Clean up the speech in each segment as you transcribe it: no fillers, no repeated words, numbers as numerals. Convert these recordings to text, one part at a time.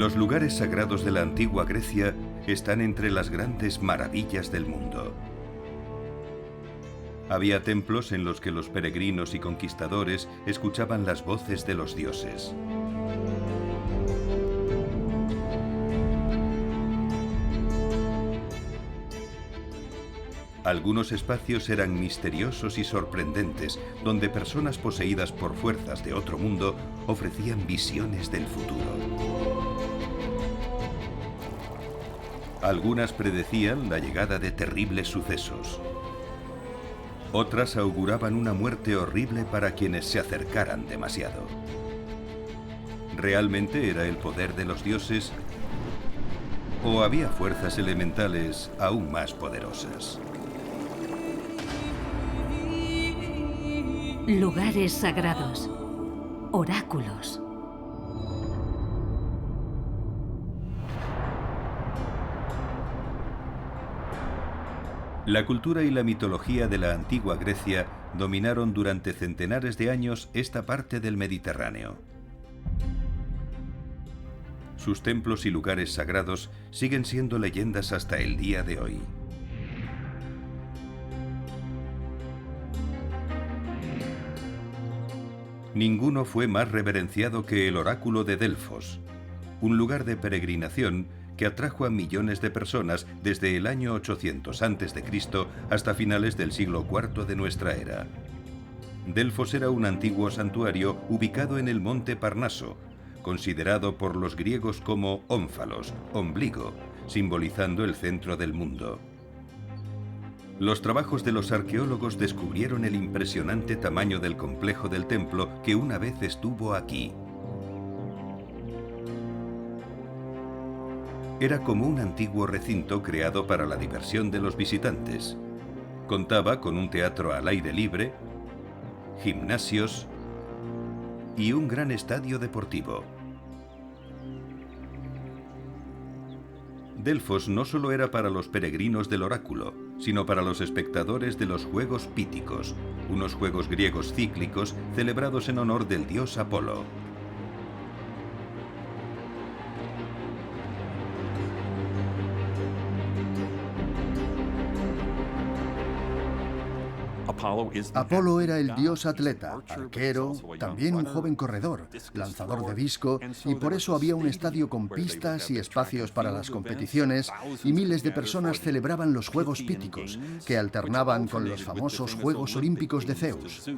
Los lugares sagrados de la antigua Grecia están entre las grandes maravillas del mundo. Había templos en los que los peregrinos y conquistadores escuchaban las voces de los dioses. Algunos espacios eran misteriosos y sorprendentes, donde personas poseídas por fuerzas de otro mundo ofrecían visiones del futuro. Algunas predecían la llegada de terribles sucesos. Otras auguraban una muerte horrible para quienes se acercaran demasiado. ¿Realmente era el poder de los dioses? ¿O había fuerzas elementales aún más poderosas? Lugares sagrados. Oráculos. La cultura y la mitología de la antigua Grecia dominaron durante centenares de años esta parte del Mediterráneo. Sus templos y lugares sagrados siguen siendo leyendas hasta el día de hoy. Ninguno fue más reverenciado que el oráculo de Delfos, un lugar de peregrinación que atrajo a millones de personas desde el año 800 a.C. hasta finales del siglo IV de nuestra era. Delfos era un antiguo santuario ubicado en el monte Parnaso, considerado por los griegos como ónfalos, ombligo, simbolizando el centro del mundo. Los trabajos de los arqueólogos descubrieron el impresionante tamaño del complejo del templo que una vez estuvo aquí. Era como un antiguo recinto creado para la diversión de los visitantes. Contaba con un teatro al aire libre, gimnasios y un gran estadio deportivo. Delfos no solo era para los peregrinos del oráculo, sino para los espectadores de los Juegos Píticos, unos juegos griegos cíclicos celebrados en honor del dios Apolo. Apolo era el dios atleta, arquero, también un joven corredor, lanzador de disco, y por eso había un estadio con pistas y espacios para las competiciones, y miles de personas celebraban los Juegos Píticos, que alternaban con los famosos Juegos Olímpicos de Zeus.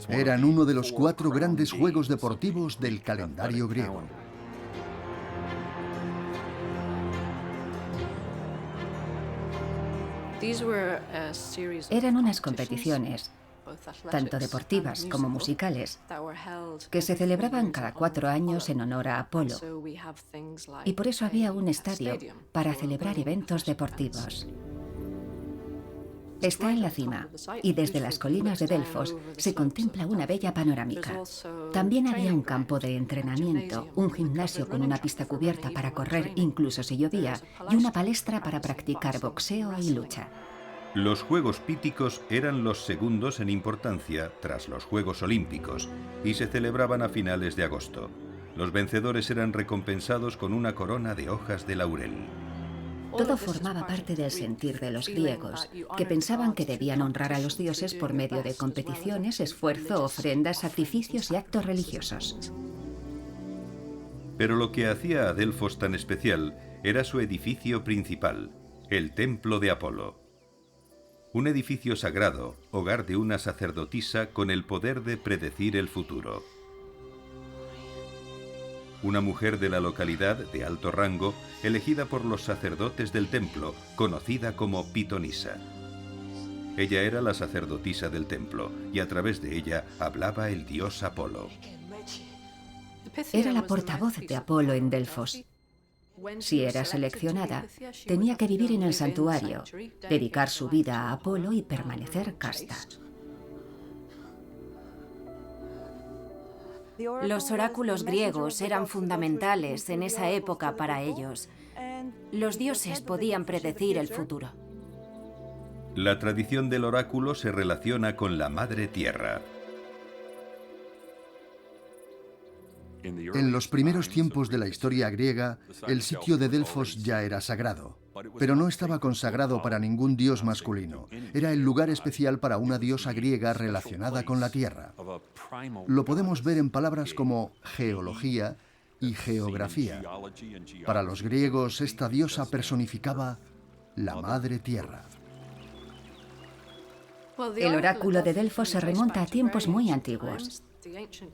Eran uno de los 4 grandes juegos deportivos del calendario griego. Eran unas competiciones, tanto deportivas como musicales, que se celebraban cada 4 años en honor a Apolo. Y por eso había un estadio para celebrar eventos deportivos. Está en la cima, y desde las colinas de Delfos se contempla una bella panorámica. También había un campo de entrenamiento, un gimnasio con una pista cubierta para correr incluso si llovía, y una palestra para practicar boxeo y lucha. Los Juegos Píticos eran los segundos en importancia tras los Juegos Olímpicos y se celebraban a finales de agosto. Los vencedores eran recompensados con una corona de hojas de laurel. Todo formaba parte del sentir de los griegos, que pensaban que debían honrar a los dioses por medio de competiciones, esfuerzo, ofrendas, sacrificios y actos religiosos. Pero lo que hacía a Delfos tan especial era su edificio principal, el Templo de Apolo. Un edificio sagrado, hogar de una sacerdotisa con el poder de predecir el futuro. Una mujer de la localidad de alto rango, elegida por los sacerdotes del templo, conocida como Pitonisa. Ella era la sacerdotisa del templo, y a través de ella hablaba el dios Apolo. Era la portavoz de Apolo en Delfos. Si era seleccionada, tenía que vivir en el santuario, dedicar su vida a Apolo y permanecer casta. Los oráculos griegos eran fundamentales en esa época para ellos. Los dioses podían predecir el futuro. La tradición del oráculo se relaciona con la Madre Tierra. En los primeros tiempos de la historia griega, el sitio de Delfos ya era sagrado, pero no estaba consagrado para ningún dios masculino. Era el lugar especial para una diosa griega relacionada con la tierra. Lo podemos ver en palabras como geología y geografía. Para los griegos, esta diosa personificaba la madre tierra. El oráculo de Delfos se remonta a tiempos muy antiguos.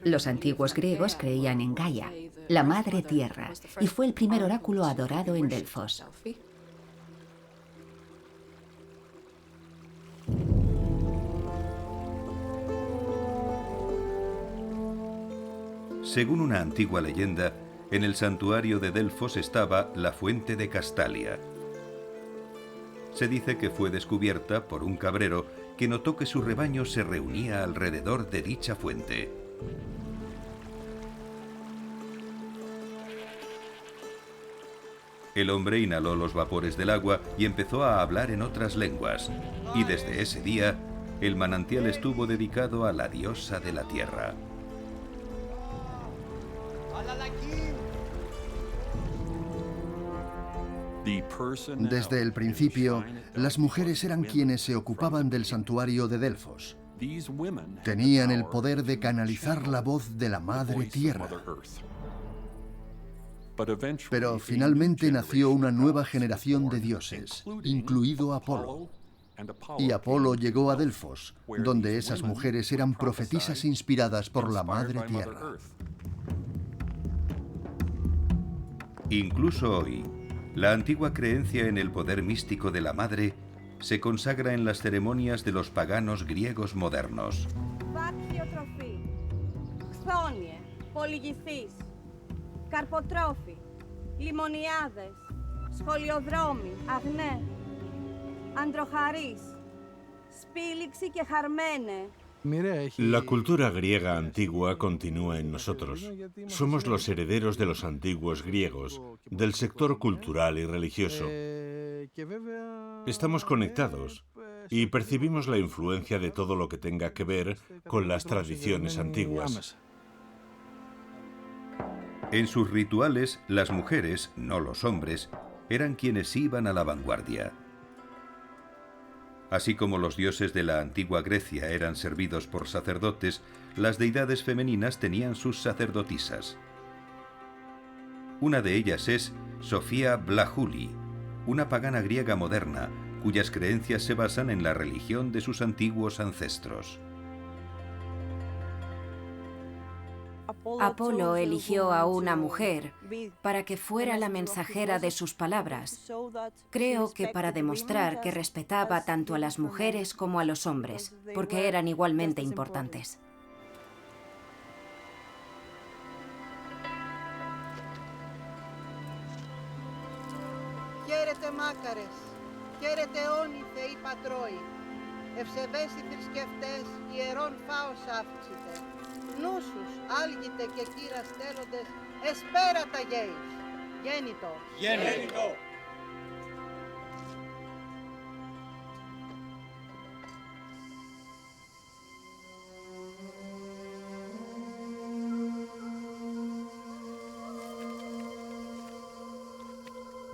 Los antiguos griegos creían en Gaia, la madre tierra, y fue el primer oráculo adorado en Delfos. Según una antigua leyenda, en el santuario de Delfos estaba la fuente de Castalia. Se dice que fue descubierta por un cabrero que notó que su rebaño se reunía alrededor de dicha fuente. El hombre inhaló los vapores del agua y empezó a hablar en otras lenguas, y desde ese día, el manantial estuvo dedicado a la diosa de la tierra. Desde el principio, las mujeres eran quienes se ocupaban del santuario de Delfos. Tenían el poder de canalizar la voz de la madre tierra. Pero finalmente nació una nueva generación de dioses, incluido Apolo. Y Apolo llegó a Delfos, donde esas mujeres eran profetisas inspiradas por la madre tierra. Incluso hoy, la antigua creencia en el poder místico de la madre se consagra en las ceremonias de los paganos griegos modernos. La cultura griega antigua continúa en nosotros. Somos los herederos de los antiguos griegos, del sector cultural y religioso. Estamos conectados y percibimos la influencia de todo lo que tenga que ver con las tradiciones antiguas. En sus rituales, las mujeres, no los hombres, eran quienes iban a la vanguardia. Así como los dioses de la antigua Grecia eran servidos por sacerdotes, las deidades femeninas tenían sus sacerdotisas. Una de ellas es Sofía Blajuli, una pagana griega moderna, cuyas creencias se basan en la religión de sus antiguos ancestros. Apolo eligió a una mujer para que fuera la mensajera de sus palabras. Creo que para demostrar que respetaba tanto a las mujeres como a los hombres, porque eran igualmente importantes. Χαίρετε μάκαρες, χαίρετε όνοι θεοί πατρόοι, ευσεβές οι θρησκευτές, ιερών φάος αύξητε. Νούσους, άλγητε και κύρας τέλοντες, εσπέρατα γέης. Γέννητος. Γέννητο.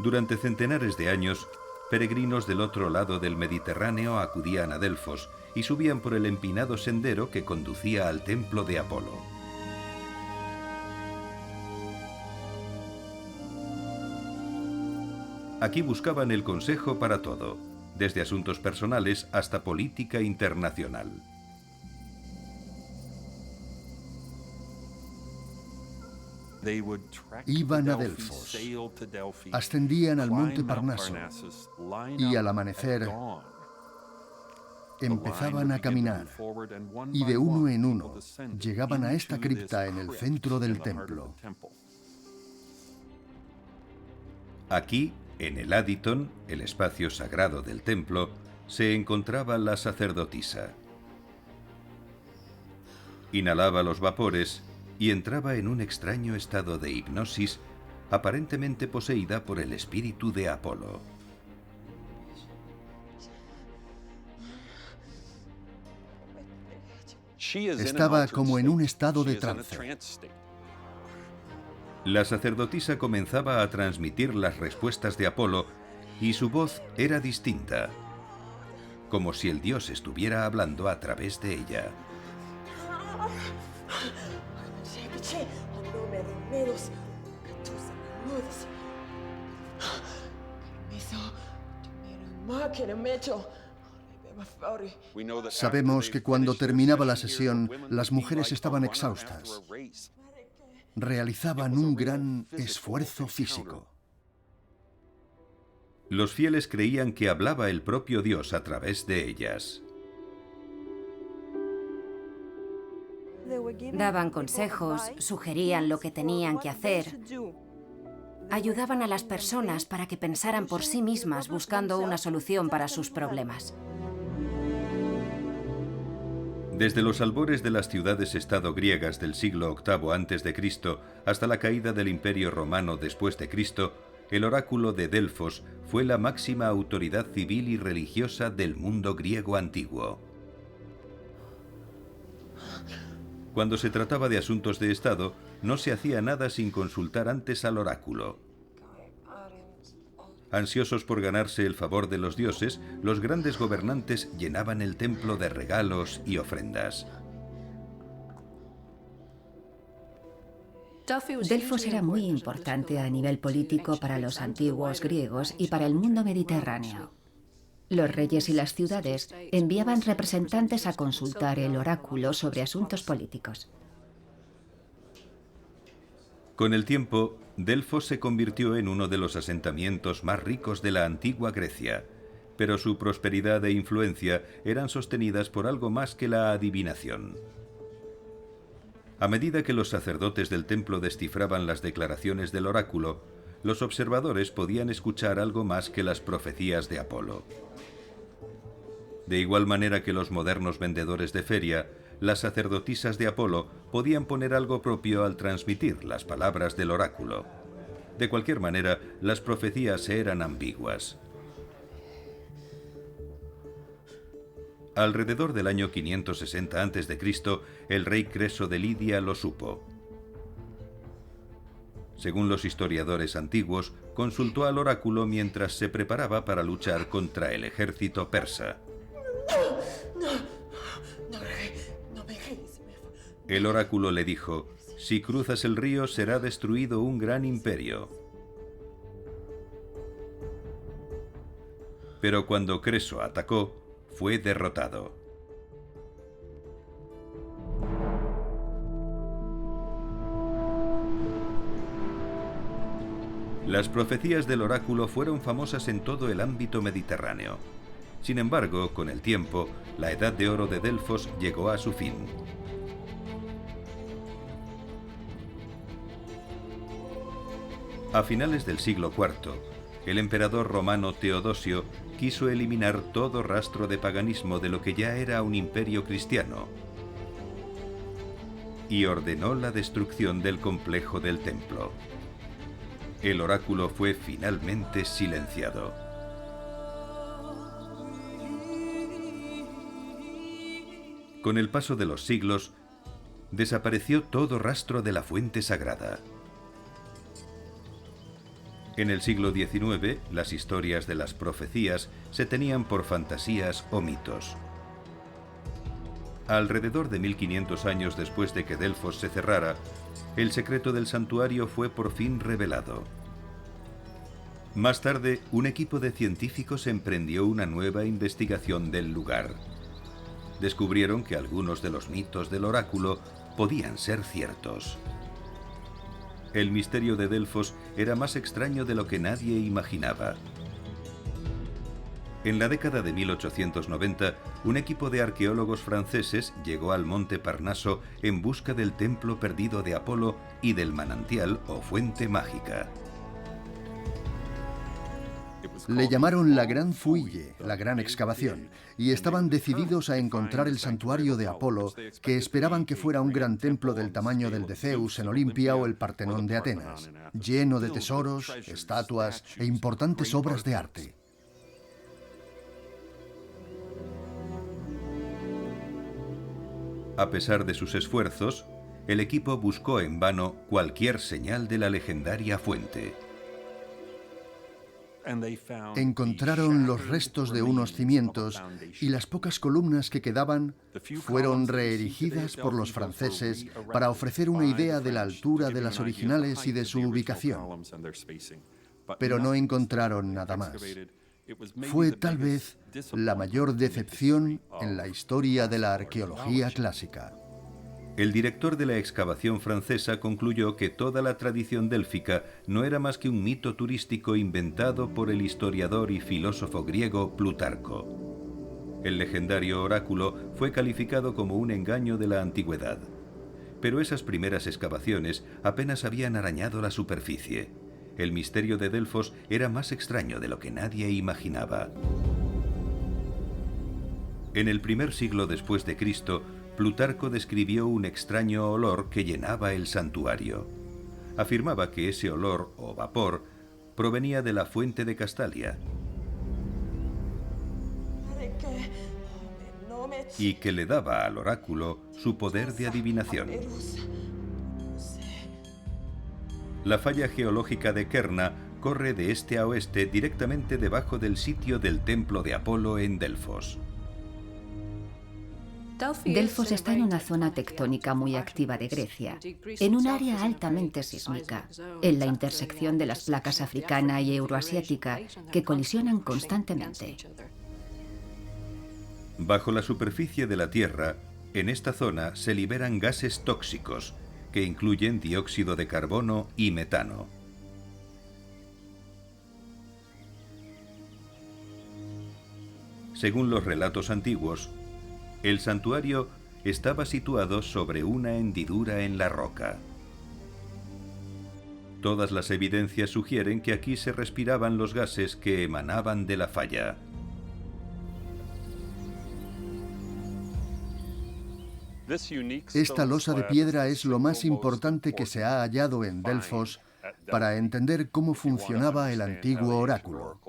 Durante centenares de años, peregrinos del otro lado del Mediterráneo acudían a Delfos y subían por el empinado sendero que conducía al templo de Apolo. Aquí buscaban el consejo para todo, desde asuntos personales hasta política internacional. Iban a Delfos, ascendían al monte Parnaso y al amanecer empezaban a caminar y de uno en uno llegaban a esta cripta en el centro del templo. Aquí, en el Aditon, el espacio sagrado del templo, se encontraba la sacerdotisa. Inhalaba los vapores y entraba en un extraño estado de hipnosis, aparentemente poseída por el espíritu de Apolo. Estaba como en un estado de trance. La sacerdotisa comenzaba a transmitir las respuestas de Apolo y su voz era distinta, como si el dios estuviera hablando a través de ella. Sabemos que cuando terminaba la sesión, las mujeres estaban exhaustas. Realizaban un gran esfuerzo físico. Los fieles creían que hablaba el propio Dios a través de ellas. Daban consejos, sugerían lo que tenían que hacer. Ayudaban a las personas para que pensaran por sí mismas buscando una solución para sus problemas. Desde los albores de las ciudades-estado griegas del siglo VIII a.C. hasta la caída del Imperio Romano después de Cristo, el oráculo de Delfos fue la máxima autoridad civil y religiosa del mundo griego antiguo. Cuando se trataba de asuntos de Estado, no se hacía nada sin consultar antes al oráculo. Ansiosos por ganarse el favor de los dioses, los grandes gobernantes llenaban el templo de regalos y ofrendas. Delfos era muy importante a nivel político para los antiguos griegos y para el mundo mediterráneo. Los reyes y las ciudades enviaban representantes a consultar el oráculo sobre asuntos políticos. Con el tiempo, Delfos se convirtió en uno de los asentamientos más ricos de la antigua Grecia, pero su prosperidad e influencia eran sostenidas por algo más que la adivinación. A medida que los sacerdotes del templo descifraban las declaraciones del oráculo, los observadores podían escuchar algo más que las profecías de Apolo. De igual manera que los modernos vendedores de feria, las sacerdotisas de Apolo podían poner algo propio al transmitir las palabras del oráculo. De cualquier manera, las profecías eran ambiguas. Alrededor del año 560 a.C., el rey Creso de Lidia lo supo. Según los historiadores antiguos, consultó al oráculo mientras se preparaba para luchar contra el ejército persa. El oráculo le dijo: si cruzas el río será destruido un gran imperio. Pero cuando Creso atacó, fue derrotado. Las profecías del oráculo fueron famosas en todo el ámbito mediterráneo. Sin embargo, con el tiempo, la edad de oro de Delfos llegó a su fin. A finales del siglo IV, el emperador romano Teodosio quiso eliminar todo rastro de paganismo de lo que ya era un imperio cristiano y ordenó la destrucción del complejo del templo. El oráculo fue finalmente silenciado. Con el paso de los siglos, desapareció todo rastro de la fuente sagrada. En el siglo XIX, las historias de las profecías se tenían por fantasías o mitos. Alrededor de 1500 años después de que Delfos se cerrara, el secreto del santuario fue por fin revelado. Más tarde, un equipo de científicos emprendió una nueva investigación del lugar. Descubrieron que algunos de los mitos del oráculo podían ser ciertos. El misterio de Delfos era más extraño de lo que nadie imaginaba. En la década de 1890, un equipo de arqueólogos franceses llegó al monte Parnaso en busca del templo perdido de Apolo y del manantial o fuente mágica. Le llamaron la Gran Fouille, la gran excavación, y estaban decididos a encontrar el santuario de Apolo, que esperaban que fuera un gran templo del tamaño del de Zeus en Olimpia o el Partenón de Atenas, lleno de tesoros, estatuas e importantes obras de arte. A pesar de sus esfuerzos, el equipo buscó en vano cualquier señal de la legendaria fuente. Encontraron los restos de unos cimientos y las pocas columnas que quedaban fueron reerigidas por los franceses para ofrecer una idea de la altura de las originales y de su ubicación. Pero no encontraron nada más. Fue tal vez la mayor decepción en la historia de la arqueología clásica. El director de la excavación francesa concluyó que toda la tradición délfica no era más que un mito turístico inventado por el historiador y filósofo griego Plutarco. El legendario oráculo fue calificado como un engaño de la antigüedad. Pero esas primeras excavaciones apenas habían arañado la superficie. El misterio de Delfos era más extraño de lo que nadie imaginaba. En el primer siglo después de Cristo, Plutarco describió un extraño olor que llenaba el santuario. Afirmaba que ese olor o vapor provenía de la fuente de Castalia y que le daba al oráculo su poder de adivinación. La falla geológica de Kerna corre de este a oeste directamente debajo del sitio del templo de Apolo en Delfos. Delfos está en una zona tectónica muy activa de Grecia, en un área altamente sísmica, en la intersección de las placas africana y euroasiática que colisionan constantemente. Bajo la superficie de la Tierra, en esta zona se liberan gases tóxicos, que incluyen dióxido de carbono y metano. Según los relatos antiguos, el santuario estaba situado sobre una hendidura en la roca. Todas las evidencias sugieren que aquí se respiraban los gases que emanaban de la falla. Esta losa de piedra es lo más importante que se ha hallado en Delfos para entender cómo funcionaba el antiguo oráculo.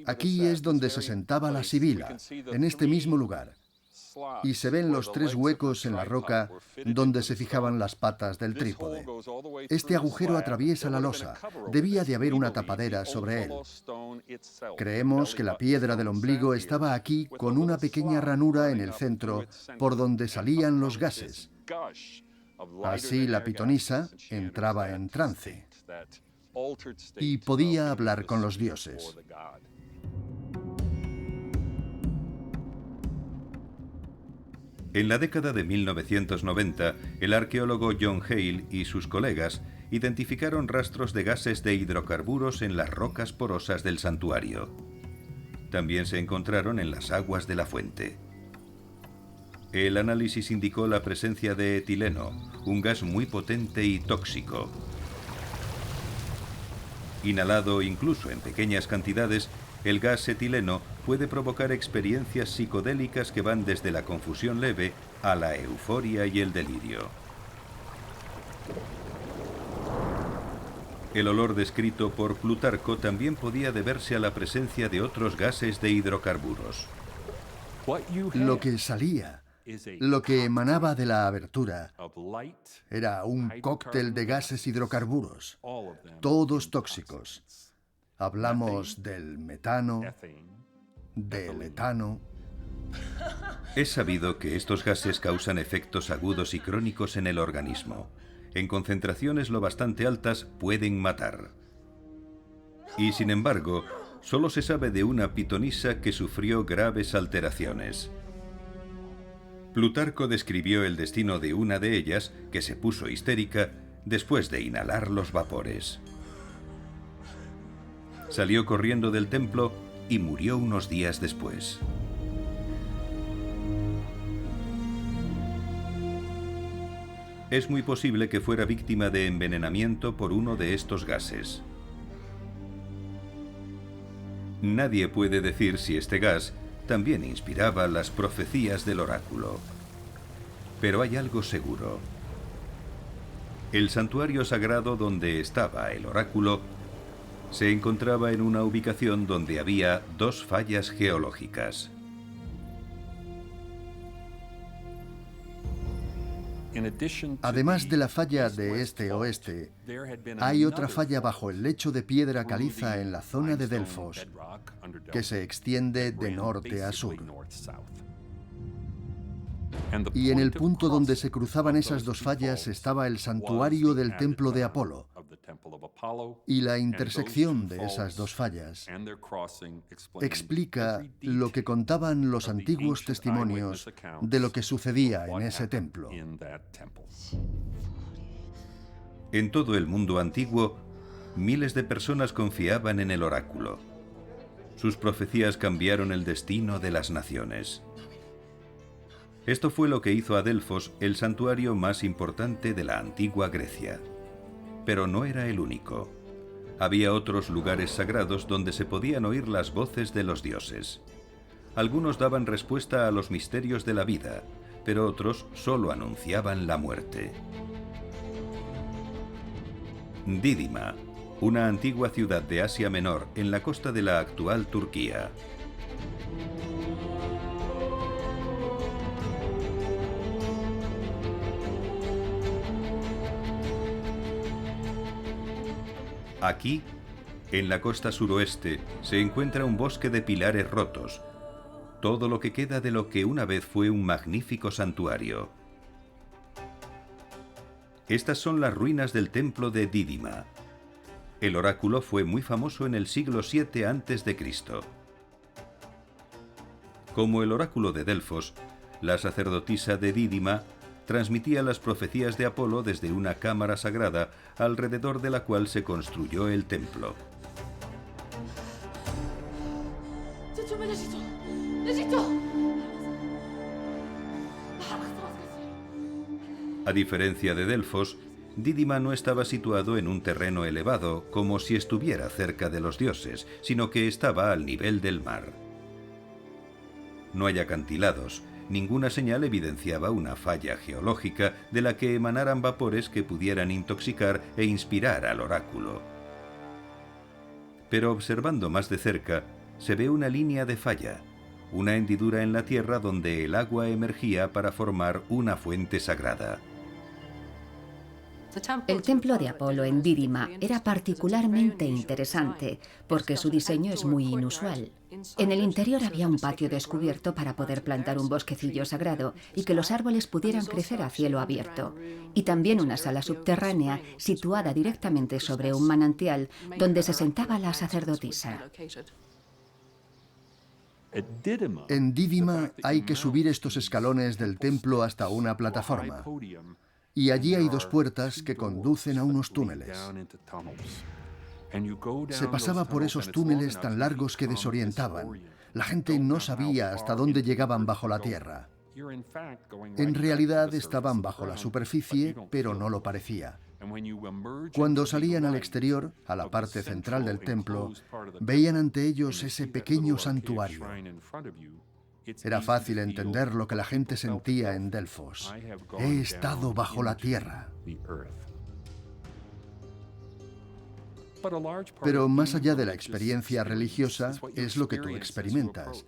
Aquí es donde se sentaba la sibila, en este mismo lugar, y se ven los 3 huecos en la roca donde se fijaban las patas del trípode. Este agujero atraviesa la losa. Debía de haber una tapadera sobre él. Creemos que la piedra del ombligo estaba aquí con una pequeña ranura en el centro por donde salían los gases. Así la pitonisa entraba en trance y podía hablar con los dioses. En la década de 1990, el arqueólogo John Hale y sus colegas identificaron rastros de gases de hidrocarburos en las rocas porosas del santuario. También se encontraron en las aguas de la fuente. El análisis indicó la presencia de etileno, un gas muy potente y tóxico. Inhalado incluso en pequeñas cantidades, el gas etileno puede provocar experiencias psicodélicas que van desde la confusión leve a la euforia y el delirio. El olor descrito por Plutarco también podía deberse a la presencia de otros gases de hidrocarburos. Lo que salía, lo que emanaba de la abertura, era un cóctel de gases hidrocarburos, todos tóxicos. Hablamos del metano, del etano. Es sabido que estos gases causan efectos agudos y crónicos en el organismo. En concentraciones lo bastante altas pueden matar. Y sin embargo, solo se sabe de una pitonisa que sufrió graves alteraciones. Plutarco describió el destino de una de ellas, que se puso histérica después de inhalar los vapores. Salió corriendo del templo y murió unos días después. Es muy posible que fuera víctima de envenenamiento por uno de estos gases. Nadie puede decir si este gas también inspiraba las profecías del oráculo. Pero hay algo seguro. El santuario sagrado donde estaba el oráculo se encontraba en una ubicación donde había 2 fallas geológicas. Además de la falla de este-oeste, hay otra falla bajo el lecho de piedra caliza en la zona de Delfos, que se extiende de norte a sur. Y en el punto donde se cruzaban esas dos fallas estaba el santuario del templo de Apolo. Y la intersección de esas dos fallas explica lo que contaban los antiguos testimonios de lo que sucedía en ese templo. En todo el mundo antiguo, miles de personas confiaban en el oráculo. Sus profecías cambiaron el destino de las naciones. Esto fue lo que hizo a Delfos el santuario más importante de la antigua Grecia. Pero no era el único. Había otros lugares sagrados donde se podían oír las voces de los dioses. Algunos daban respuesta a los misterios de la vida, pero otros solo anunciaban la muerte. Dídima, una antigua ciudad de Asia Menor en la costa de la actual Turquía. Aquí, en la costa suroeste, se encuentra un bosque de pilares rotos, todo lo que queda de lo que una vez fue un magnífico santuario. Estas son las ruinas del templo de Dídima. El oráculo fue muy famoso en el siglo VII a.C. Como el oráculo de Delfos, la sacerdotisa de Dídima transmitía las profecías de Apolo desde una cámara sagrada alrededor de la cual se construyó el templo. A diferencia de Delfos, Dídima no estaba situado en un terreno elevado como si estuviera cerca de los dioses, sino que estaba al nivel del mar. No hay acantilados. Ninguna señal evidenciaba una falla geológica de la que emanaran vapores que pudieran intoxicar e inspirar al oráculo. Pero observando más de cerca, se ve una línea de falla, una hendidura en la tierra donde el agua emergía para formar una fuente sagrada. El templo de Apolo en Dídima era particularmente interesante porque su diseño es muy inusual. En el interior había un patio descubierto para poder plantar un bosquecillo sagrado y que los árboles pudieran crecer a cielo abierto. Y también una sala subterránea situada directamente sobre un manantial donde se sentaba la sacerdotisa. En Dídima hay que subir estos escalones del templo hasta una plataforma. Y allí hay dos puertas que conducen a unos túneles. Se pasaba por esos túneles tan largos que desorientaban. La gente no sabía hasta dónde llegaban bajo la tierra. En realidad estaban bajo la superficie, pero no lo parecía. Cuando salían al exterior, a la parte central del templo, veían ante ellos ese pequeño santuario. Era fácil entender lo que la gente sentía en Delfos. He estado bajo la tierra. Pero más allá de la experiencia religiosa, es lo que tú experimentas.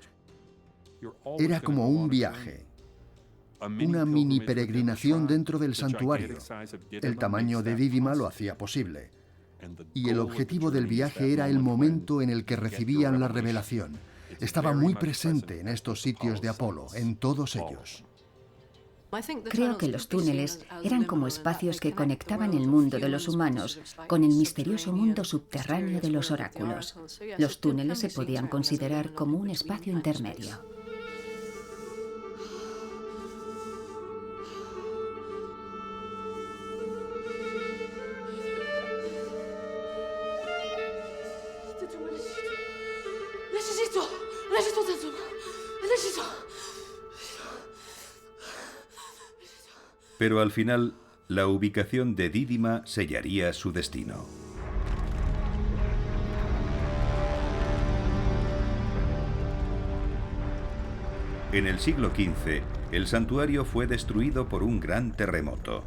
Era como un viaje, una mini peregrinación dentro del santuario. El tamaño de Dídima lo hacía posible. Y el objetivo del viaje era el momento en el que recibían la revelación. Estaba muy presente en estos sitios de Apolo, en todos ellos. Creo que los túneles eran como espacios que conectaban el mundo de los humanos con el misterioso mundo subterráneo de los oráculos. Los túneles se podían considerar como un espacio intermedio. Pero al final, la ubicación de Dídima sellaría su destino. En el siglo XV, el santuario fue destruido por un gran terremoto.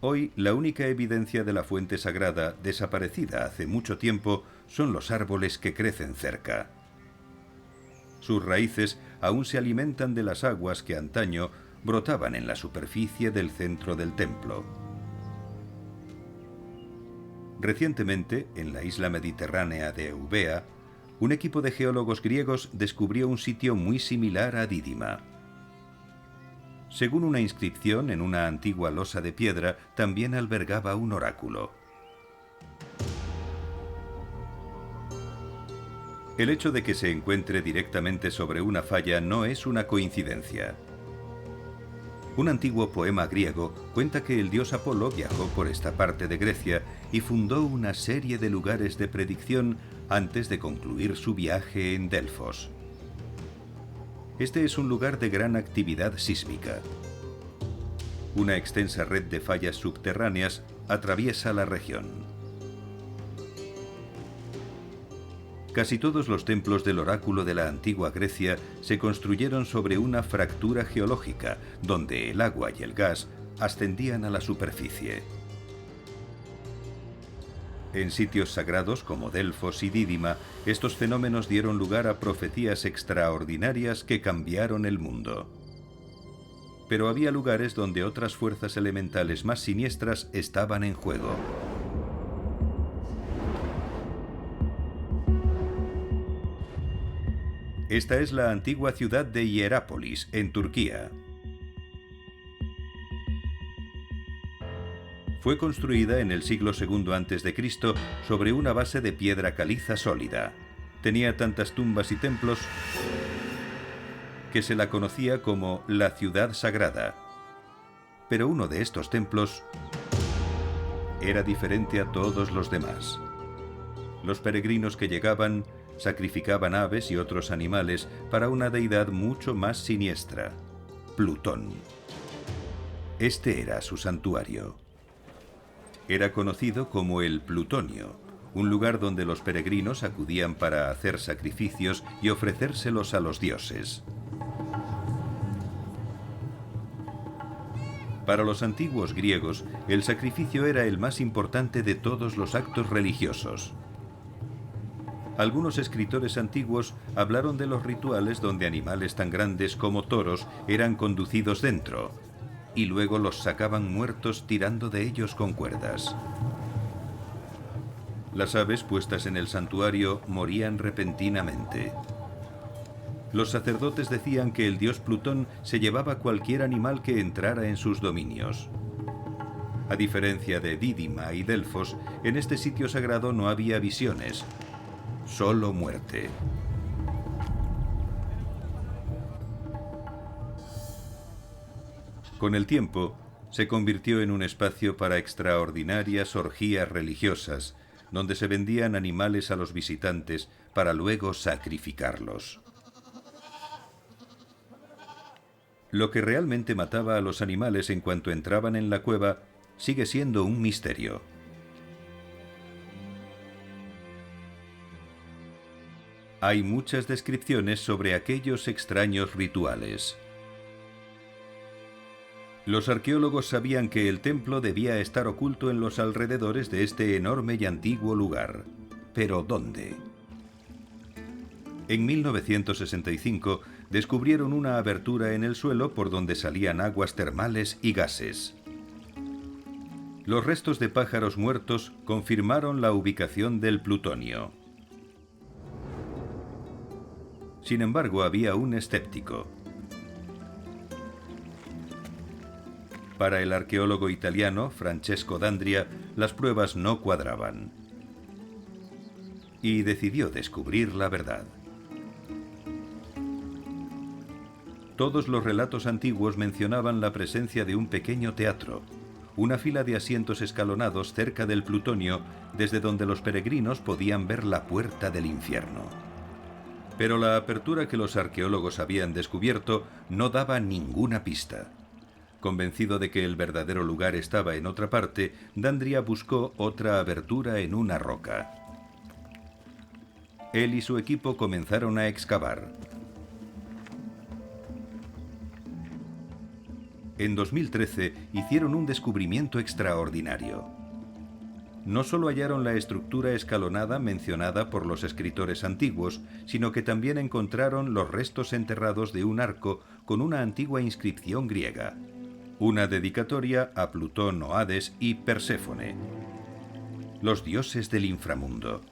Hoy, la única evidencia de la fuente sagrada, desaparecida hace mucho tiempo, son los árboles que crecen cerca. Sus raíces aún se alimentan de las aguas que antaño brotaban en la superficie del centro del templo. Recientemente, en la isla mediterránea de Eubea, un equipo de geólogos griegos descubrió un sitio muy similar a Dídima. Según una inscripción en una antigua losa de piedra, también albergaba un oráculo. El hecho de que se encuentre directamente sobre una falla no es una coincidencia. Un antiguo poema griego cuenta que el dios Apolo viajó por esta parte de Grecia y fundó una serie de lugares de predicción antes de concluir su viaje en Delfos. Este es un lugar de gran actividad sísmica. Una extensa red de fallas subterráneas atraviesa la región. Casi todos los templos del oráculo de la antigua Grecia se construyeron sobre una fractura geológica, donde el agua y el gas ascendían a la superficie. En sitios sagrados como Delfos y Dídima, estos fenómenos dieron lugar a profecías extraordinarias que cambiaron el mundo. Pero había lugares donde otras fuerzas elementales más siniestras estaban en juego. Esta es la antigua ciudad de Hierápolis, en Turquía. Fue construida en el siglo II a.C. sobre una base de piedra caliza sólida. Tenía tantas tumbas y templos que se la conocía como la ciudad sagrada. Pero uno de estos templos era diferente a todos los demás. Los peregrinos que llegaban sacrificaban aves y otros animales para una deidad mucho más siniestra, Plutón. Este era su santuario. Era conocido como el Plutonio, un lugar donde los peregrinos acudían para hacer sacrificios y ofrecérselos a los dioses. Para los antiguos griegos, el sacrificio era el más importante de todos los actos religiosos. Algunos escritores antiguos hablaron de los rituales donde animales tan grandes como toros eran conducidos dentro, y luego los sacaban muertos tirando de ellos con cuerdas. Las aves puestas en el santuario morían repentinamente. Los sacerdotes decían que el dios Plutón se llevaba cualquier animal que entrara en sus dominios. A diferencia de Dídima y Delfos, en este sitio sagrado no había visiones, solo muerte. Con el tiempo, se convirtió en un espacio para extraordinarias orgías religiosas, donde se vendían animales a los visitantes para luego sacrificarlos. Lo que realmente mataba a los animales en cuanto entraban en la cueva sigue siendo un misterio. Hay muchas descripciones sobre aquellos extraños rituales. Los arqueólogos sabían que el templo debía estar oculto en los alrededores de este enorme y antiguo lugar. ¿Pero dónde? En 1965 descubrieron una abertura en el suelo por donde salían aguas termales y gases. Los restos de pájaros muertos confirmaron la ubicación del plutonio. Sin embargo, había un escéptico. Para el arqueólogo italiano Francesco D'Andria, las pruebas no cuadraban. Y decidió descubrir la verdad. Todos los relatos antiguos mencionaban la presencia de un pequeño teatro, una fila de asientos escalonados cerca del plutonio, desde donde los peregrinos podían ver la puerta del infierno. Pero la apertura que los arqueólogos habían descubierto no daba ninguna pista. Convencido de que el verdadero lugar estaba en otra parte, D'Andria buscó otra abertura en una roca. Él y su equipo comenzaron a excavar. En 2013 hicieron un descubrimiento extraordinario. no solo hallaron la estructura escalonada mencionada por los escritores antiguos, sino que también encontraron los restos enterrados de un arco con una antigua inscripción griega, una dedicatoria a Plutón o Hades y Perséfone, los dioses del inframundo.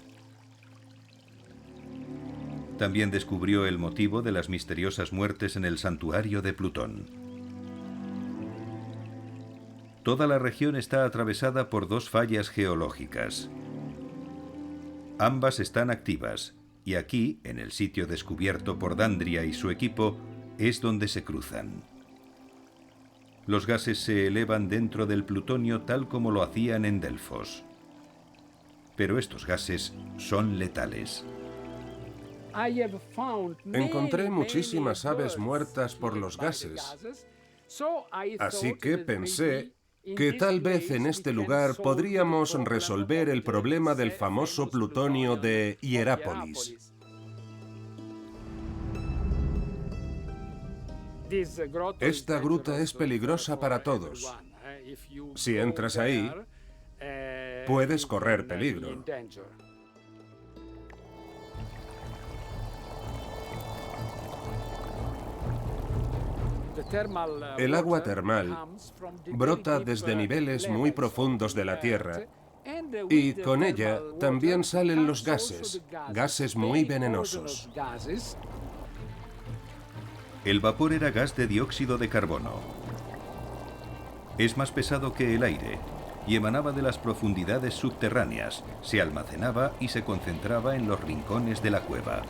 También descubrió el motivo de las misteriosas muertes en el santuario de Plutón. Toda la región está atravesada por dos fallas geológicas. Ambas están activas, y aquí, en el sitio descubierto por Dandria y su equipo, es donde se cruzan. Los gases se elevan dentro del plutonio tal como lo hacían en Delfos. Pero estos gases son letales. Encontré muchísimas aves muertas por los gases, así que pensé que tal vez en este lugar podríamos resolver el problema del famoso plutonio de Hierápolis. Esta gruta es peligrosa para todos. Si entras ahí, puedes correr peligro. El agua termal brota desde niveles muy profundos de la Tierra y con ella también salen los gases muy venenosos. El vapor era gas de dióxido de carbono. Es más pesado que el aire y emanaba de las profundidades subterráneas, se almacenaba y se concentraba en los rincones de la cueva.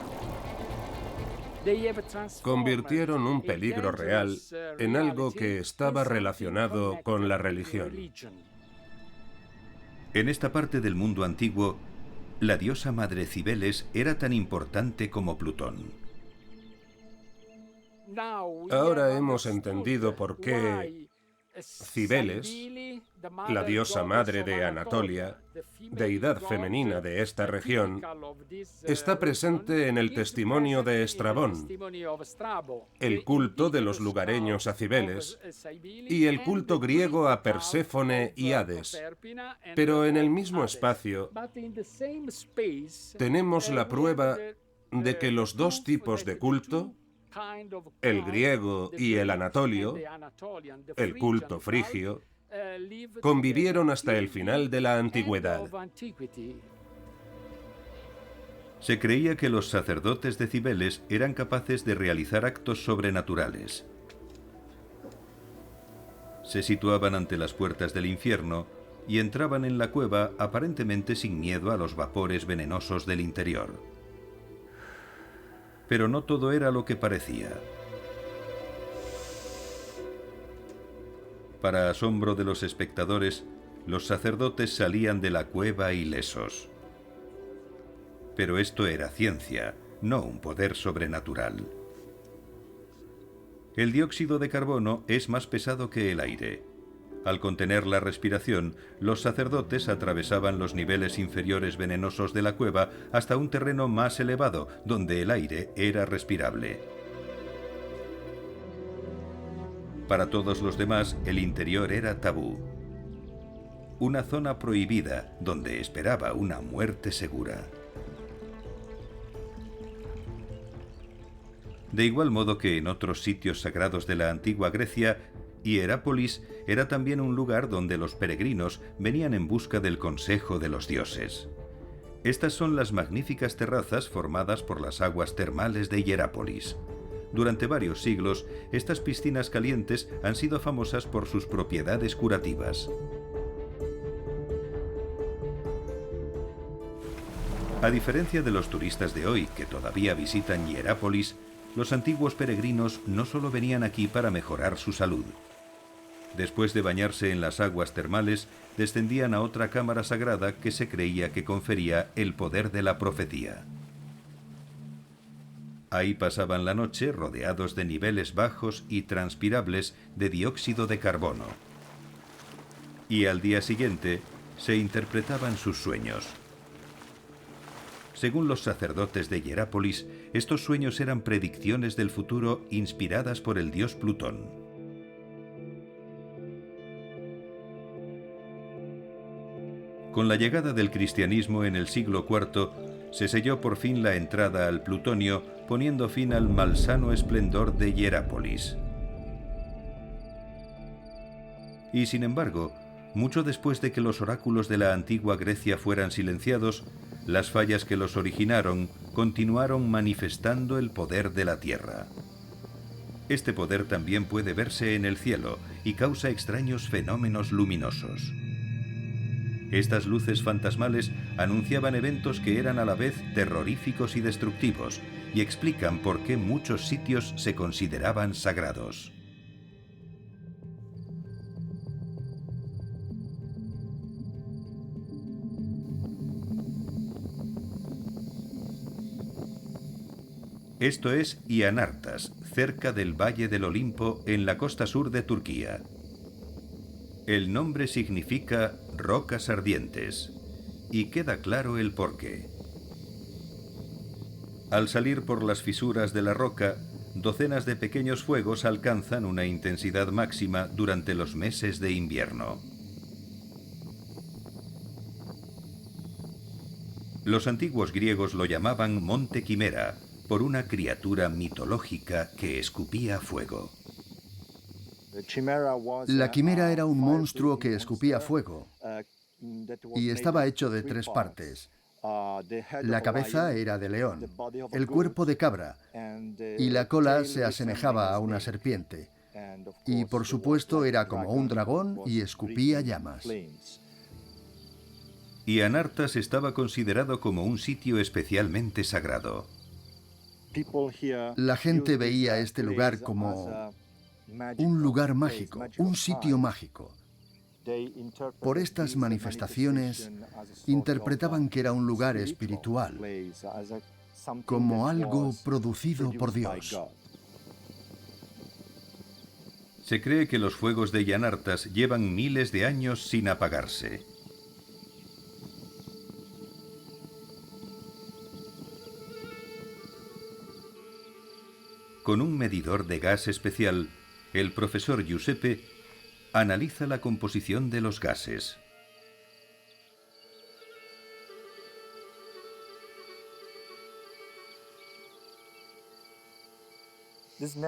Convirtieron un peligro real en algo que estaba relacionado con la religión. En esta parte del mundo antiguo, la diosa madre Cibeles era tan importante como Plutón. Ahora hemos entendido por qué Cibeles, la diosa madre de Anatolia, deidad femenina de esta región, está presente en el testimonio de Estrabón, el culto de los lugareños a Cibeles y el culto griego a Perséfone y Hades. Pero en el mismo espacio tenemos la prueba de que los dos tipos de culto, el griego y el anatolio, el culto frigio, convivieron hasta el final de la antigüedad. Se creía que los sacerdotes de Cibeles eran capaces de realizar actos sobrenaturales. Se situaban ante las puertas del infierno y entraban en la cueva aparentemente sin miedo a los vapores venenosos del interior. Pero no todo era lo que parecía. Para asombro de los espectadores, los sacerdotes salían de la cueva ilesos. Pero esto era ciencia, no un poder sobrenatural. El dióxido de carbono es más pesado que el aire. Al contener la respiración, los sacerdotes atravesaban los niveles inferiores venenosos de la cueva hasta un terreno más elevado, donde el aire era respirable. Para todos los demás, el interior era tabú. Una zona prohibida, donde esperaba una muerte segura. De igual modo que en otros sitios sagrados de la antigua Grecia, Hierápolis era también un lugar donde los peregrinos venían en busca del consejo de los dioses. Estas son las magníficas terrazas formadas por las aguas termales de Hierápolis. Durante varios siglos, estas piscinas calientes han sido famosas por sus propiedades curativas. A diferencia de los turistas de hoy que todavía visitan Hierápolis, los antiguos peregrinos no solo venían aquí para mejorar su salud. Después de bañarse en las aguas termales, descendían a otra cámara sagrada que se creía que confería el poder de la profecía. Ahí pasaban la noche rodeados de niveles bajos y transpirables de dióxido de carbono. Y al día siguiente se interpretaban sus sueños. Según los sacerdotes de Hierápolis, estos sueños eran predicciones del futuro inspiradas por el dios Plutón. Con la llegada del cristianismo en el siglo IV, se selló por fin la entrada al plutonio, poniendo fin al malsano esplendor de Hierápolis. Y sin embargo, mucho después de que los oráculos de la antigua Grecia fueran silenciados, las fallas que los originaron continuaron manifestando el poder de la tierra. Este poder también puede verse en el cielo y causa extraños fenómenos luminosos. Estas luces fantasmales anunciaban eventos que eran a la vez terroríficos y destructivos, y explican por qué muchos sitios se consideraban sagrados. Esto es Ianartas, cerca del Valle del Olimpo, en la costa sur de Turquía. El nombre significa rocas ardientes, y queda claro el porqué. Al salir por las fisuras de la roca, docenas de pequeños fuegos alcanzan una intensidad máxima durante los meses de invierno. Los antiguos griegos lo llamaban Monte Quimera, por una criatura mitológica que escupía fuego. La quimera era un monstruo que escupía fuego y estaba hecho de 3 partes. La cabeza era de león, el cuerpo de cabra y la cola se asemejaba a una serpiente. Y por supuesto era como un dragón y escupía llamas. Ianartas estaba considerado como un sitio especialmente sagrado. La gente veía este lugar como un lugar mágico, un sitio mágico. Por estas manifestaciones, interpretaban que era un lugar espiritual, como algo producido por Dios. Se cree que los fuegos de Ianartas llevan miles de años sin apagarse. Con un medidor de gas especial, el profesor Giuseppe analiza la composición de los gases.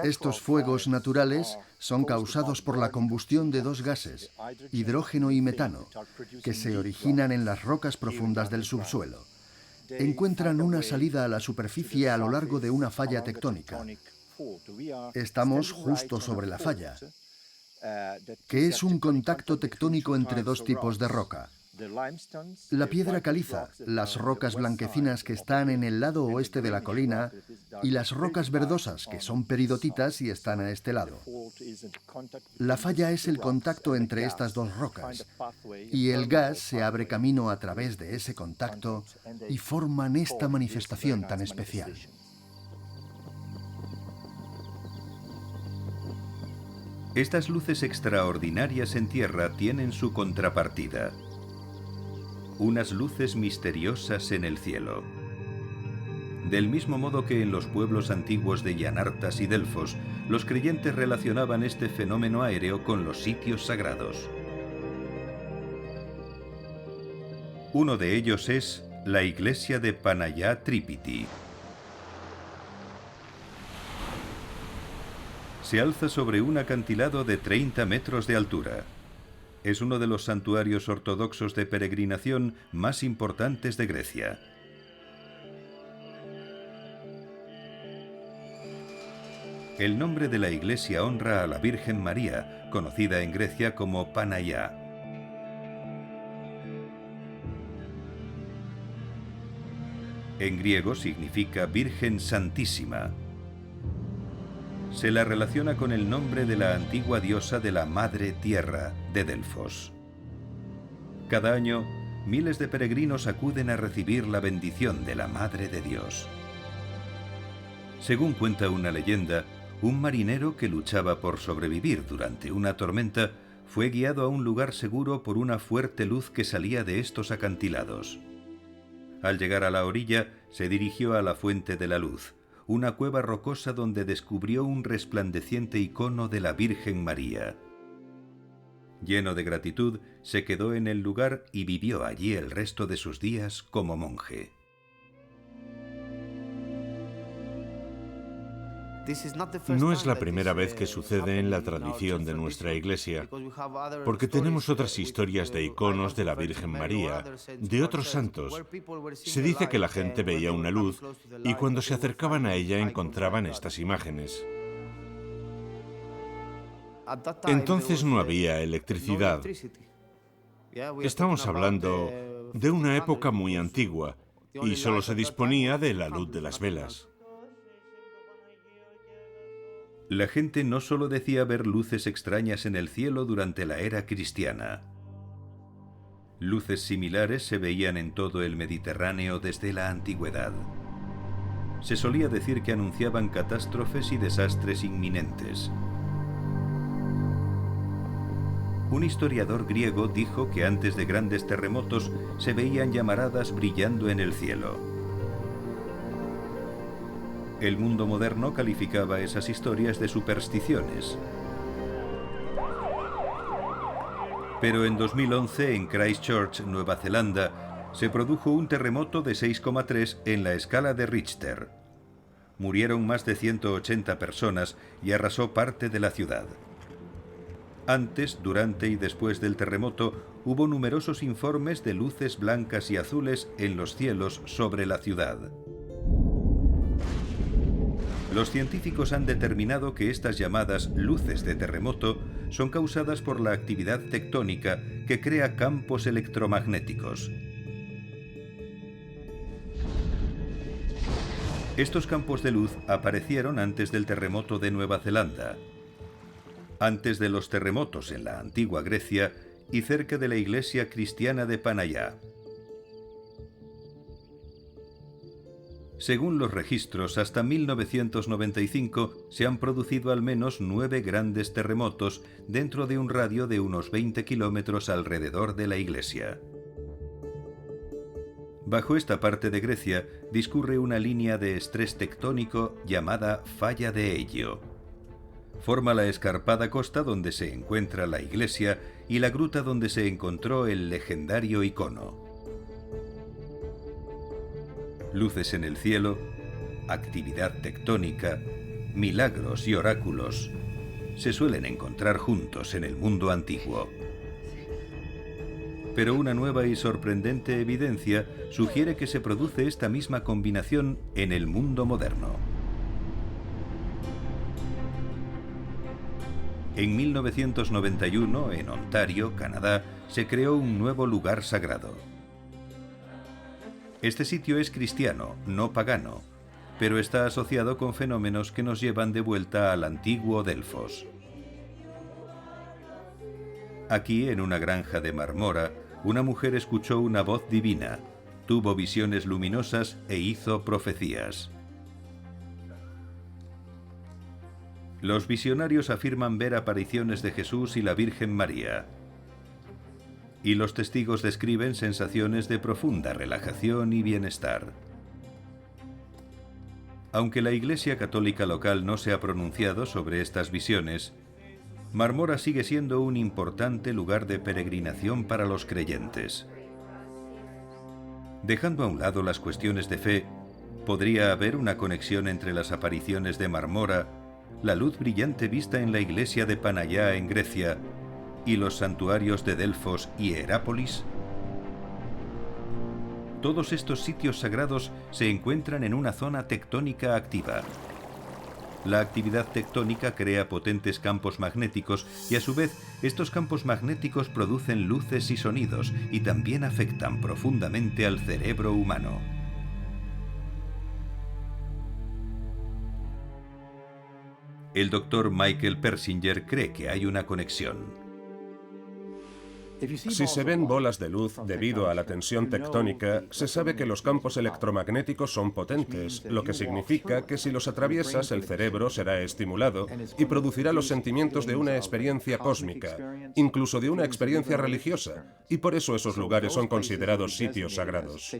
Estos fuegos naturales son causados por la combustión de 2 gases, hidrógeno y metano, que se originan en las rocas profundas del subsuelo. Encuentran una salida a la superficie a lo largo de una falla tectónica. Estamos justo sobre la falla, que es un contacto tectónico entre 2 tipos de roca. La piedra caliza, las rocas blanquecinas que están en el lado oeste de la colina, y las rocas verdosas, que son peridotitas y están a este lado. La falla es el contacto entre estas 2 rocas, y el gas se abre camino a través de ese contacto y forman esta manifestación tan especial. Estas luces extraordinarias en tierra tienen su contrapartida. Unas luces misteriosas en el cielo. Del mismo modo que en los pueblos antiguos de Ianartas y Delfos, los creyentes relacionaban este fenómeno aéreo con los sitios sagrados. Uno de ellos es la iglesia de Panayá Tripiti. Se alza sobre un acantilado de 30 metros de altura. Es uno de los santuarios ortodoxos de peregrinación más importantes de Grecia. El nombre de la iglesia honra a la Virgen María, conocida en Grecia como Panayá. En griego significa Virgen Santísima. Se la relaciona con el nombre de la antigua diosa de la Madre Tierra de Delfos. Cada año, miles de peregrinos acuden a recibir la bendición de la Madre de Dios. Según cuenta una leyenda, un marinero que luchaba por sobrevivir durante una tormenta fue guiado a un lugar seguro por una fuerte luz que salía de estos acantilados. Al llegar a la orilla, se dirigió a la fuente de la luz, una cueva rocosa donde descubrió un resplandeciente icono de la Virgen María. Lleno de gratitud, se quedó en el lugar y vivió allí el resto de sus días como monje. No es la primera vez que sucede en la tradición de nuestra Iglesia, porque tenemos otras historias de iconos de la Virgen María, de otros santos. Se dice que la gente veía una luz y cuando se acercaban a ella encontraban estas imágenes. Entonces no había electricidad. Estamos hablando de una época muy antigua y solo se disponía de la luz de las velas. La gente no solo decía ver luces extrañas en el cielo durante la era cristiana. Luces similares se veían en todo el Mediterráneo desde la antigüedad. Se solía decir que anunciaban catástrofes y desastres inminentes. Un historiador griego dijo que antes de grandes terremotos se veían llamaradas brillando en el cielo. El mundo moderno calificaba esas historias de supersticiones. Pero en 2011, en Christchurch, Nueva Zelanda, se produjo un terremoto de 6,3 en la escala de Richter. Murieron más de 180 personas y arrasó parte de la ciudad. Antes, durante y después del terremoto, hubo numerosos informes de luces blancas y azules en los cielos sobre la ciudad. Los científicos han determinado que estas llamadas luces de terremoto son causadas por la actividad tectónica que crea campos electromagnéticos. Estos campos de luz aparecieron antes del terremoto de Nueva Zelanda, antes de los terremotos en la antigua Grecia y cerca de la iglesia cristiana de Panayá. Según los registros, hasta 1995 se han producido al menos 9 grandes terremotos dentro de un radio de unos 20 kilómetros alrededor de la iglesia. Bajo esta parte de Grecia discurre una línea de estrés tectónico llamada Falla de Egio. Forma la escarpada costa donde se encuentra la iglesia y la gruta donde se encontró el legendario icono. Luces en el cielo, actividad tectónica, milagros y oráculos se suelen encontrar juntos en el mundo antiguo. Pero una nueva y sorprendente evidencia sugiere que se produce esta misma combinación en el mundo moderno. En 1991, en Ontario, Canadá, se creó un nuevo lugar sagrado. Este sitio es cristiano, no pagano, pero está asociado con fenómenos que nos llevan de vuelta al antiguo Delfos. Aquí, en una granja de Marmora, una mujer escuchó una voz divina, tuvo visiones luminosas e hizo profecías. Los visionarios afirman ver apariciones de Jesús y la Virgen María. Y los testigos describen sensaciones de profunda relajación y bienestar. Aunque la Iglesia Católica local no se ha pronunciado sobre estas visiones, Marmora sigue siendo un importante lugar de peregrinación para los creyentes. Dejando a un lado las cuestiones de fe, ¿podría haber una conexión entre las apariciones de Marmora, la luz brillante vista en la iglesia de Panayá en Grecia, y los santuarios de Delfos y Herápolis? Todos estos sitios sagrados se encuentran en una zona tectónica activa. La actividad tectónica crea potentes campos magnéticos y a su vez estos campos magnéticos producen luces y sonidos y también afectan profundamente al cerebro humano. El doctor Michael Persinger cree que hay una conexión. Si se ven bolas de luz debido a la tensión tectónica, se sabe que los campos electromagnéticos son potentes, lo que significa que si los atraviesas el cerebro será estimulado y producirá los sentimientos de una experiencia cósmica, incluso de una experiencia religiosa, y por eso esos lugares son considerados sitios sagrados.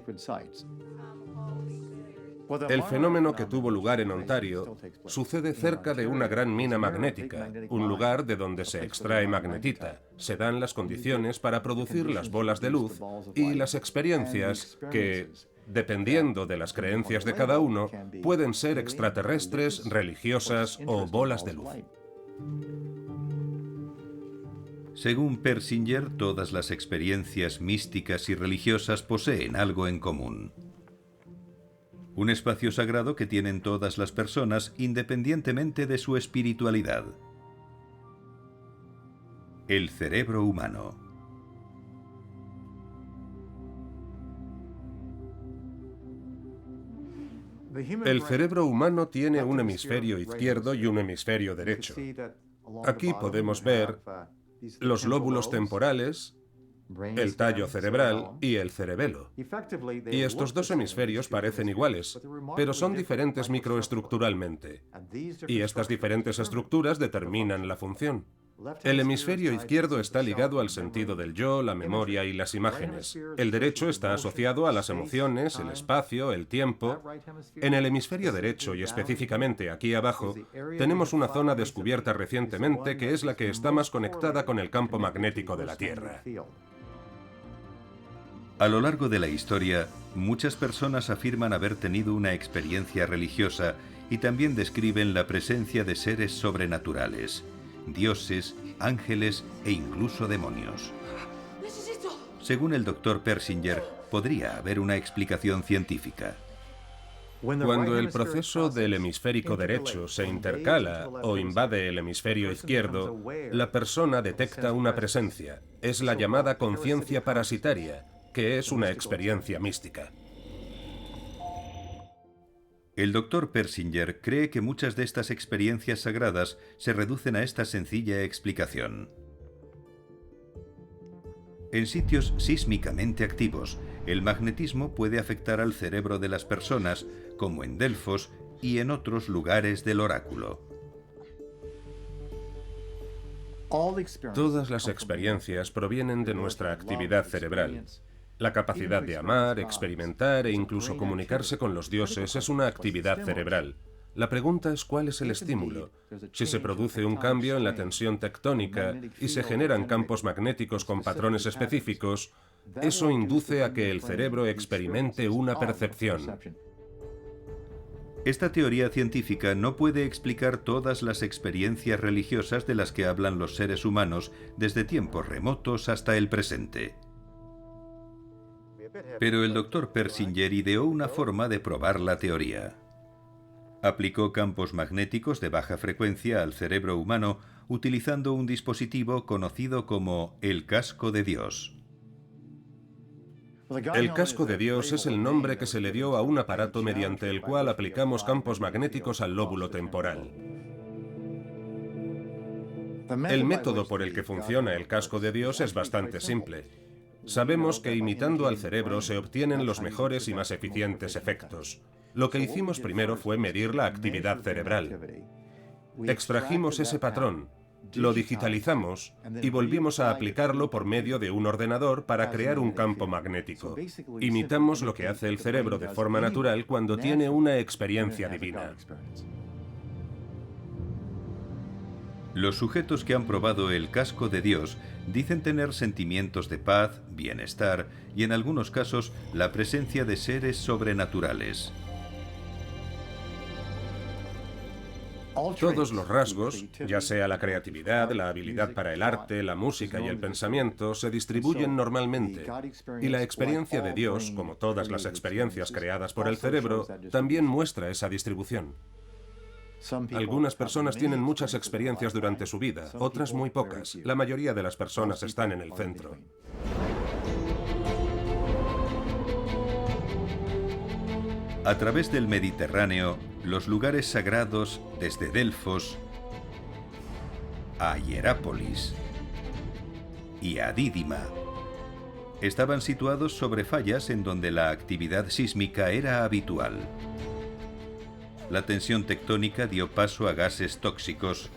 El fenómeno que tuvo lugar en Ontario sucede cerca de una gran mina magnética, un lugar de donde se extrae magnetita. se dan las condiciones para producir las bolas de luz y las experiencias que, dependiendo de las creencias de cada uno, pueden ser extraterrestres, religiosas o bolas de luz. Según Persinger, todas las experiencias místicas y religiosas poseen algo en común. Un espacio sagrado que tienen todas las personas independientemente de su espiritualidad. El cerebro humano. El cerebro humano tiene un hemisferio izquierdo y un hemisferio derecho. Aquí podemos ver los lóbulos temporales, el tallo cerebral y el cerebelo. Y estos dos hemisferios parecen iguales, pero son diferentes microestructuralmente. Y estas diferentes estructuras determinan la función. El hemisferio izquierdo está ligado al sentido del yo, la memoria y las imágenes. El derecho está asociado a las emociones, el espacio, el tiempo. En el hemisferio derecho, y específicamente aquí abajo, tenemos una zona descubierta recientemente que es la que está más conectada con el campo magnético de la Tierra. A lo largo de la historia, muchas personas afirman haber tenido una experiencia religiosa y también describen la presencia de seres sobrenaturales, dioses, ángeles e incluso demonios. Según el Dr. Persinger, podría haber una explicación científica. Cuando el proceso del hemisférico derecho se intercala o invade el hemisferio izquierdo, la persona detecta una presencia. Es la llamada conciencia parasitaria, que es una experiencia mística. El Dr. Persinger cree que muchas de estas experiencias sagradas se reducen a esta sencilla explicación. En sitios sísmicamente activos, el magnetismo puede afectar al cerebro de las personas, como en Delfos y en otros lugares del oráculo. Todas las experiencias provienen de nuestra actividad cerebral. La capacidad de amar, experimentar e incluso comunicarse con los dioses es una actividad cerebral. La pregunta es cuál es el estímulo. Si se produce un cambio en la tensión tectónica y se generan campos magnéticos con patrones específicos, eso induce a que el cerebro experimente una percepción. Esta teoría científica no puede explicar todas las experiencias religiosas de las que hablan los seres humanos desde tiempos remotos hasta el presente. Pero el Dr. Persinger ideó una forma de probar la teoría. Aplicó campos magnéticos de baja frecuencia al cerebro humano utilizando un dispositivo conocido como el casco de Dios. El casco de Dios es el nombre que se le dio a un aparato mediante el cual aplicamos campos magnéticos al lóbulo temporal. El método por el que funciona el casco de Dios es bastante simple. Sabemos que imitando al cerebro se obtienen los mejores y más eficientes efectos. Lo que hicimos primero fue medir la actividad cerebral. Extrajimos ese patrón, lo digitalizamos y volvimos a aplicarlo por medio de un ordenador para crear un campo magnético. Imitamos lo que hace el cerebro de forma natural cuando tiene una experiencia divina. Los sujetos que han probado el casco de Dios dicen tener sentimientos de paz, bienestar y en algunos casos la presencia de seres sobrenaturales. Todos los rasgos, ya sea la creatividad, la habilidad para el arte, la música y el pensamiento, se distribuyen normalmente. Y la experiencia de Dios, como todas las experiencias creadas por el cerebro, también muestra esa distribución. Algunas personas tienen muchas experiencias durante su vida, otras muy pocas. La mayoría de las personas están en el centro. A través del Mediterráneo, los lugares sagrados desde Delfos a Hierápolis y a Dídima estaban situados sobre fallas en donde la actividad sísmica era habitual. La tensión tectónica dio paso a gases tóxicos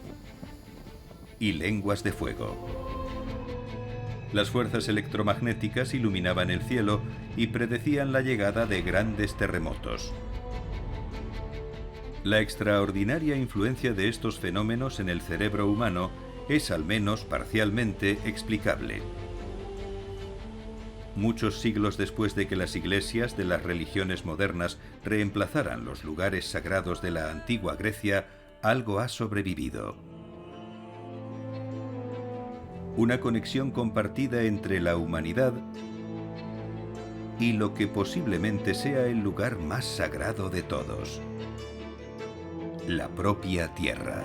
y lenguas de fuego. Las fuerzas electromagnéticas iluminaban el cielo y predecían la llegada de grandes terremotos. La extraordinaria influencia de estos fenómenos en el cerebro humano es al menos parcialmente explicable. Muchos siglos después de que las iglesias de las religiones modernas reemplazaran los lugares sagrados de la antigua Grecia, algo ha sobrevivido. Una conexión compartida entre la humanidad y lo que posiblemente sea el lugar más sagrado de todos: la propia tierra.